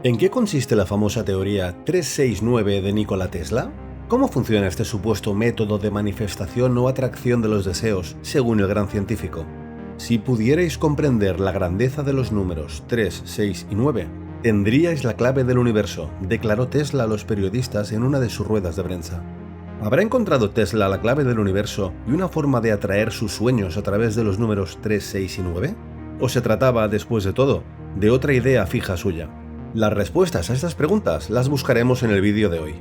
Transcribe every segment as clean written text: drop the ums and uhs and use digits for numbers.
¿En qué consiste la famosa teoría 369 de Nikola Tesla? ¿Cómo funciona este supuesto método de manifestación o atracción de los deseos, según el gran científico? Si pudierais comprender la grandeza de los números 3, 6 y 9, tendríais la clave del universo, declaró Tesla a los periodistas en una de sus ruedas de prensa. ¿Habrá encontrado Tesla la clave del universo y una forma de atraer sus sueños a través de los números 3, 6 y 9? ¿O se trataba, después de todo, de otra idea fija suya? Las respuestas a estas preguntas las buscaremos en el vídeo de hoy.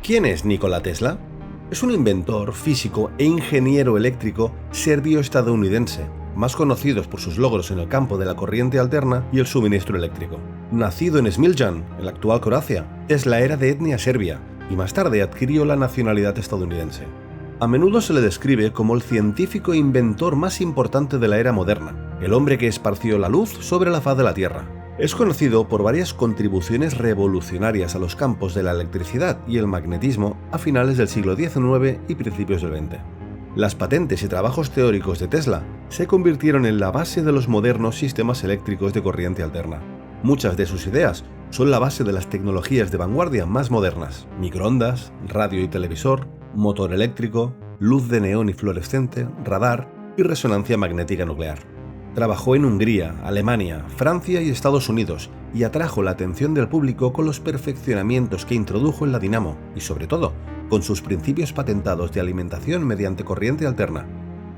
¿Quién es Nikola Tesla? Es un inventor, físico e ingeniero eléctrico serbio-estadounidense, más conocidos por sus logros en el campo de la corriente alterna y el suministro eléctrico. Nacido en Smiljan, en la actual Croacia, Tesla era de etnia serbia y más tarde adquirió la nacionalidad estadounidense. A menudo se le describe como el científico e inventor más importante de la era moderna, el hombre que esparció la luz sobre la faz de la Tierra. Es conocido por varias contribuciones revolucionarias a los campos de la electricidad y el magnetismo a finales del siglo XIX y principios del XX. Las patentes y trabajos teóricos de Tesla se convirtieron en la base de los modernos sistemas eléctricos de corriente alterna. Muchas de sus ideas son la base de las tecnologías de vanguardia más modernas: microondas, radio y televisor, motor eléctrico, luz de neón y fluorescente, radar y resonancia magnética nuclear. Trabajó en Hungría, Alemania, Francia y Estados Unidos y atrajo la atención del público con los perfeccionamientos que introdujo en la dinamo y, sobre todo, con sus principios patentados de alimentación mediante corriente alterna,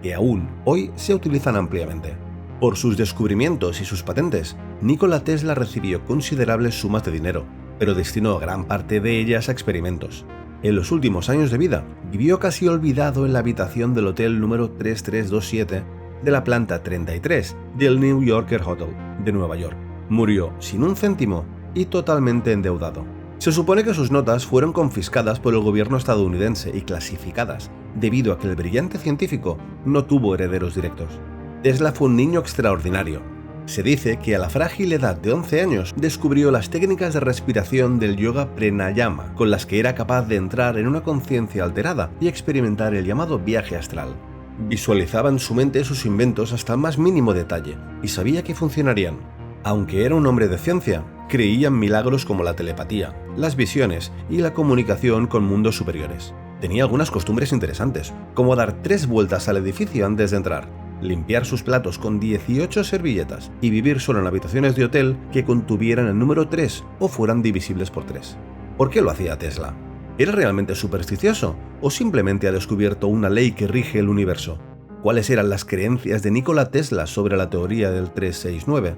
que aún hoy se utilizan ampliamente. Por sus descubrimientos y sus patentes, Nikola Tesla recibió considerables sumas de dinero, pero destinó gran parte de ellas a experimentos. En los últimos años de vida, vivió casi olvidado en la habitación del hotel número 3327 de la planta 33 del New Yorker Hotel de Nueva York. Murió sin un céntimo y totalmente endeudado. Se supone que sus notas fueron confiscadas por el gobierno estadounidense y clasificadas, debido a que el brillante científico no tuvo herederos directos. Tesla fue un niño extraordinario. Se dice que a la frágil edad de 11 años descubrió las técnicas de respiración del yoga pranayama, con las que era capaz de entrar en una conciencia alterada y experimentar el llamado viaje astral. Visualizaba en su mente sus inventos hasta el más mínimo detalle y sabía que funcionarían. Aunque era un hombre de ciencia, creía en milagros como la telepatía, las visiones y la comunicación con mundos superiores. Tenía algunas costumbres interesantes, como dar 3 vueltas al edificio antes de entrar, limpiar sus platos con 18 servilletas y vivir solo en habitaciones de hotel que contuvieran el número 3 o fueran divisibles por 3. ¿Por qué lo hacía Tesla? ¿Era realmente supersticioso o simplemente ha descubierto una ley que rige el universo? ¿Cuáles eran las creencias de Nikola Tesla sobre la teoría del 369?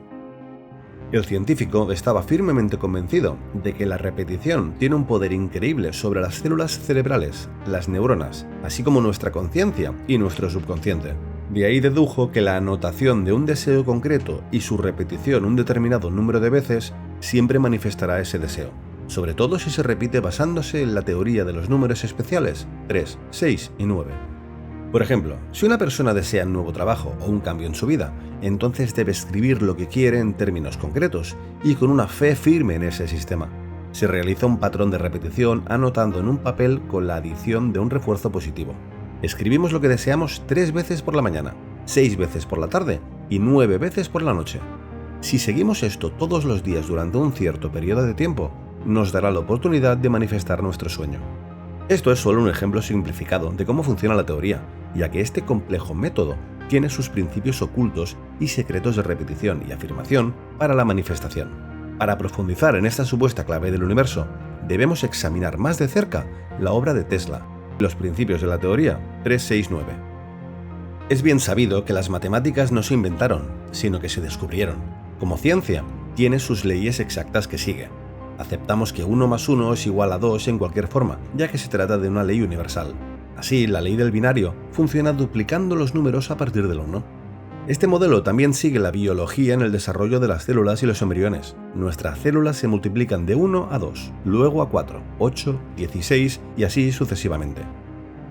El científico estaba firmemente convencido de que la repetición tiene un poder increíble sobre las células cerebrales, las neuronas, así como nuestra conciencia y nuestro subconsciente. De ahí dedujo que la anotación de un deseo concreto y su repetición un determinado número de veces siempre manifestará ese deseo, sobre todo si se repite basándose en la teoría de los números especiales 3, 6 y 9. Por ejemplo, si una persona desea un nuevo trabajo o un cambio en su vida, entonces debe escribir lo que quiere en términos concretos y con una fe firme en ese sistema. Se realiza un patrón de repetición anotando en un papel con la adición de un refuerzo positivo. Escribimos lo que deseamos 3 veces por la mañana, 6 veces por la tarde y 9 veces por la noche. Si seguimos esto todos los días durante un cierto periodo de tiempo, nos dará la oportunidad de manifestar nuestro sueño. Esto es solo un ejemplo simplificado de cómo funciona la teoría, ya que este complejo método tiene sus principios ocultos y secretos de repetición y afirmación para la manifestación. Para profundizar en esta supuesta clave del universo, debemos examinar más de cerca la obra de Tesla, los principios de la teoría 369. Es bien sabido que las matemáticas no se inventaron, sino que se descubrieron. Como ciencia, tiene sus leyes exactas que sigue. Aceptamos que 1 más 1 es igual a 2 en cualquier forma, ya que se trata de una ley universal. Así, la ley del binario funciona duplicando los números a partir del 1. Este modelo también sigue la biología en el desarrollo de las células y los embriones. Nuestras células se multiplican de 1 a 2, luego a 4, 8, 16 y así sucesivamente.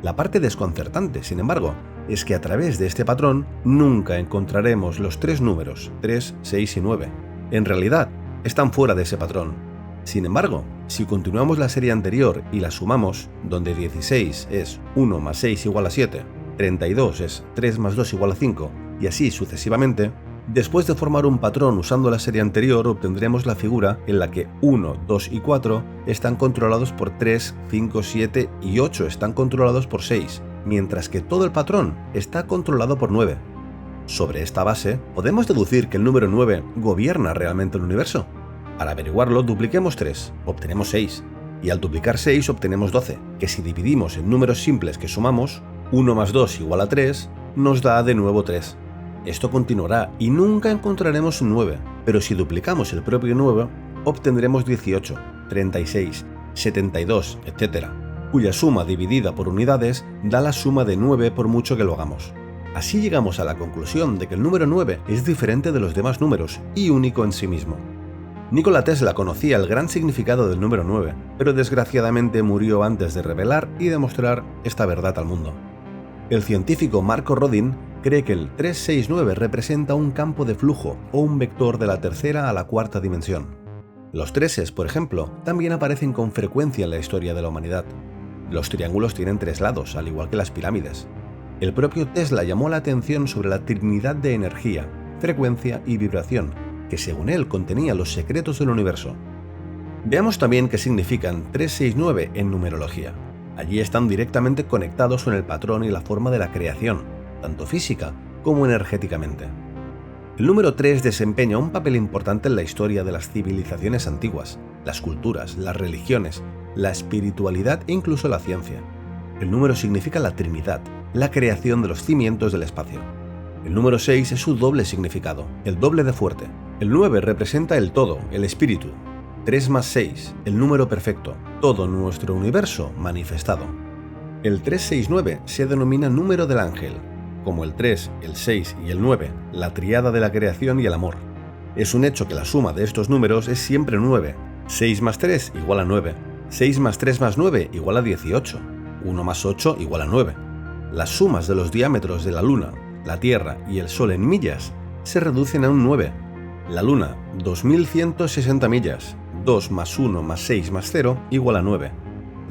La parte desconcertante, sin embargo, es que a través de este patrón nunca encontraremos los 3 números, 3, 6 y 9. En realidad, están fuera de ese patrón. Sin embargo, si continuamos la serie anterior y la sumamos, donde 16 es 1 más 6 igual a 7, 32 es 3 más 2 igual a 5, y así sucesivamente. Después de formar un patrón usando la serie anterior, obtendremos la figura en la que 1, 2 y 4 están controlados por 3, 5, 7 y 8 están controlados por 6, mientras que todo el patrón está controlado por 9. Sobre esta base, podemos deducir que el número 9 gobierna realmente el universo. Para averiguarlo, dupliquemos 3, obtenemos 6, y al duplicar 6 obtenemos 12, que si dividimos en números simples que sumamos, 1 más 2 igual a 3, nos da de nuevo 3. Esto continuará y nunca encontraremos un 9, pero si duplicamos el propio 9, obtendremos 18, 36, 72, etc., cuya suma dividida por unidades da la suma de 9 por mucho que lo hagamos. Así llegamos a la conclusión de que el número 9 es diferente de los demás números y único en sí mismo. Nikola Tesla conocía el gran significado del número 9, pero desgraciadamente murió antes de revelar y demostrar esta verdad al mundo. El científico Marco Rodin cree que el 369 representa un campo de flujo o un vector de la tercera a la cuarta dimensión. Los treses, por ejemplo, también aparecen con frecuencia en la historia de la humanidad. Los triángulos tienen 3 lados, al igual que las pirámides. El propio Tesla llamó la atención sobre la trinidad de energía, frecuencia y vibración, que según él contenía los secretos del universo. Veamos también qué significan 369 en numerología. Allí están directamente conectados con el patrón y la forma de la creación, tanto física como energéticamente. El número 3 desempeña un papel importante en la historia de las civilizaciones antiguas, las culturas, las religiones, la espiritualidad e incluso la ciencia. El número significa la Trinidad, la creación de los cimientos del espacio. El número 6 es su doble significado, el doble de fuerte. El 9 representa el todo, el espíritu. 3 más 6, el número perfecto, todo nuestro universo manifestado. El 369 se denomina número del ángel, como el 3, el 6 y el 9, la tríada de la creación y el amor. Es un hecho que la suma de estos números es siempre 9. 6 más 3 igual a 9. 6 más 3 más 9 igual a 18. 1 más 8 igual a 9. Las sumas de los diámetros de la Luna, la Tierra y el Sol en millas se reducen a un 9. La Luna, 2160 millas. 2 más 1 más 6 más 0 igual a 9.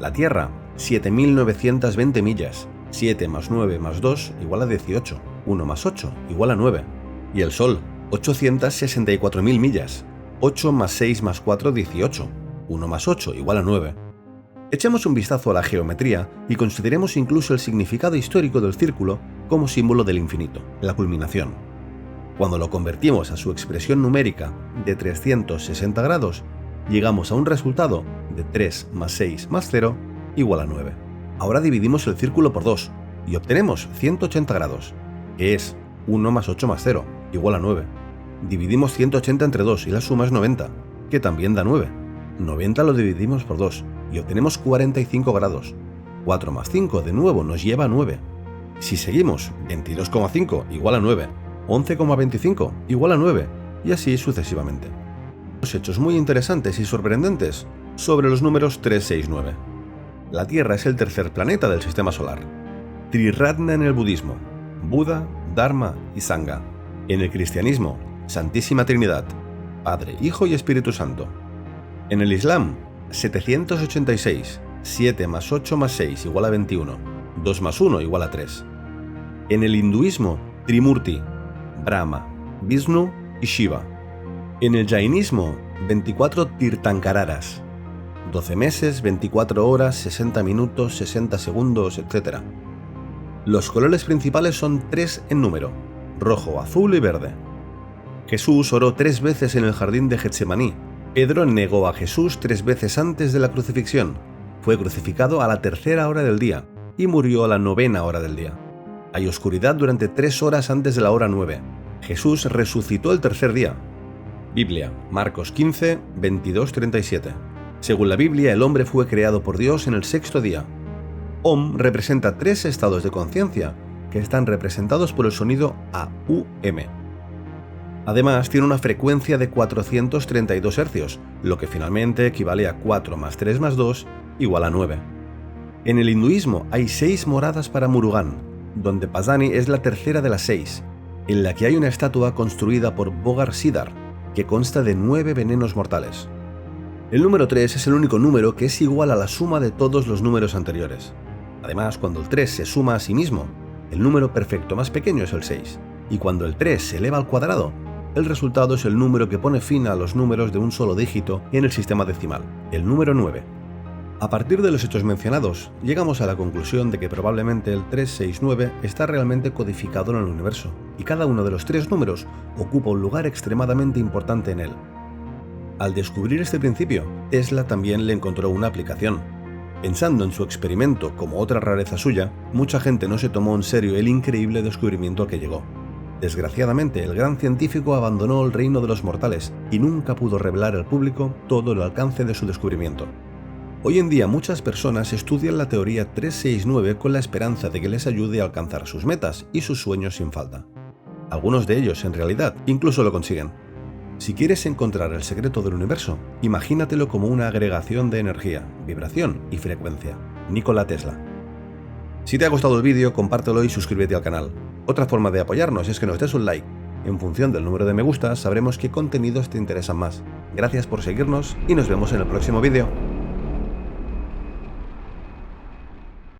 La Tierra, 7920 millas. 7 más 9 más 2 igual a 18. 1 más 8 igual a 9. Y el Sol, 864.000 millas. 8 más 6 más 4, 18. 1 más 8 igual a 9. Echemos un vistazo a la geometría y consideremos incluso el significado histórico del círculo como símbolo del infinito, la culminación. Cuando lo convertimos a su expresión numérica de 360 grados, llegamos a un resultado de 3 más 6 más 0 igual a 9. Ahora dividimos el círculo por 2 y obtenemos 180 grados, que es 1 más 8 más 0 igual a 9. Dividimos 180 entre 2 y la suma es 90, que también da 9. 90 lo dividimos por 2 y obtenemos 45 grados. 4 más 5 de nuevo nos lleva a 9. Si seguimos, 22,5 igual a 9, 11,25 igual a 9 y así sucesivamente. Los hechos muy interesantes y sorprendentes sobre los números 369. La Tierra es el tercer planeta del sistema solar. Triratna en el budismo, Buda, Dharma y Sangha. En el cristianismo, Santísima Trinidad, Padre, Hijo y Espíritu Santo. En el Islam, 786, 7 más 8 más 6 igual a 21, 2 más 1 igual a 3. En el hinduismo, Trimurti, Brahma, Vishnu y Shiva. En el jainismo, 24 Tirthankararas, 12 meses, 24 horas, 60 minutos, 60 segundos, etc. Los colores principales son 3 en número, rojo, azul y verde. Jesús oró 3 veces en el jardín de Getsemaní. Pedro negó a Jesús 3 veces antes de la crucifixión. Fue crucificado a la 3ª hora del día y murió a la 9ª hora del día. Hay oscuridad durante 3 horas antes de la hora 9. Jesús resucitó el 3er día. Biblia, Marcos 15, 22-37. Según la Biblia, el hombre fue creado por Dios en el 6º día. Om representa 3 estados de conciencia, que están representados por el sonido AUM. Además, tiene una frecuencia de 432 Hz, lo que finalmente equivale a 4 más 3 más 2 igual a 9. En el hinduismo hay 6 moradas para Murugan, donde Pasani es la tercera de las 6, en la que hay una estatua construida por Bogar Siddhar, que consta de 9 venenos mortales. El número 3 es el único número que es igual a la suma de todos los números anteriores. Además, cuando el 3 se suma a sí mismo, el número perfecto más pequeño es el 6, y cuando el 3 se eleva al cuadrado, el resultado es el número que pone fin a los números de un solo dígito en el sistema decimal, el número 9. A partir de los hechos mencionados, llegamos a la conclusión de que probablemente el 369 está realmente codificado en el universo, y cada uno de los 3 números ocupa un lugar extremadamente importante en él. Al descubrir este principio, Tesla también le encontró una aplicación. Pensando en su experimento como otra rareza suya, mucha gente no se tomó en serio el increíble descubrimiento al que llegó. Desgraciadamente, el gran científico abandonó el reino de los mortales y nunca pudo revelar al público todo el alcance de su descubrimiento. Hoy en día muchas personas estudian la teoría 369 con la esperanza de que les ayude a alcanzar sus metas y sus sueños sin falta. Algunos de ellos, en realidad, incluso lo consiguen. Si quieres encontrar el secreto del universo, imagínatelo como una agregación de energía, vibración y frecuencia. Nikola Tesla. Si te ha gustado el vídeo, compártelo y suscríbete al canal. Otra forma de apoyarnos es que nos des un like. En función del número de me gusta, sabremos qué contenidos te interesan más. Gracias por seguirnos y nos vemos en el próximo vídeo.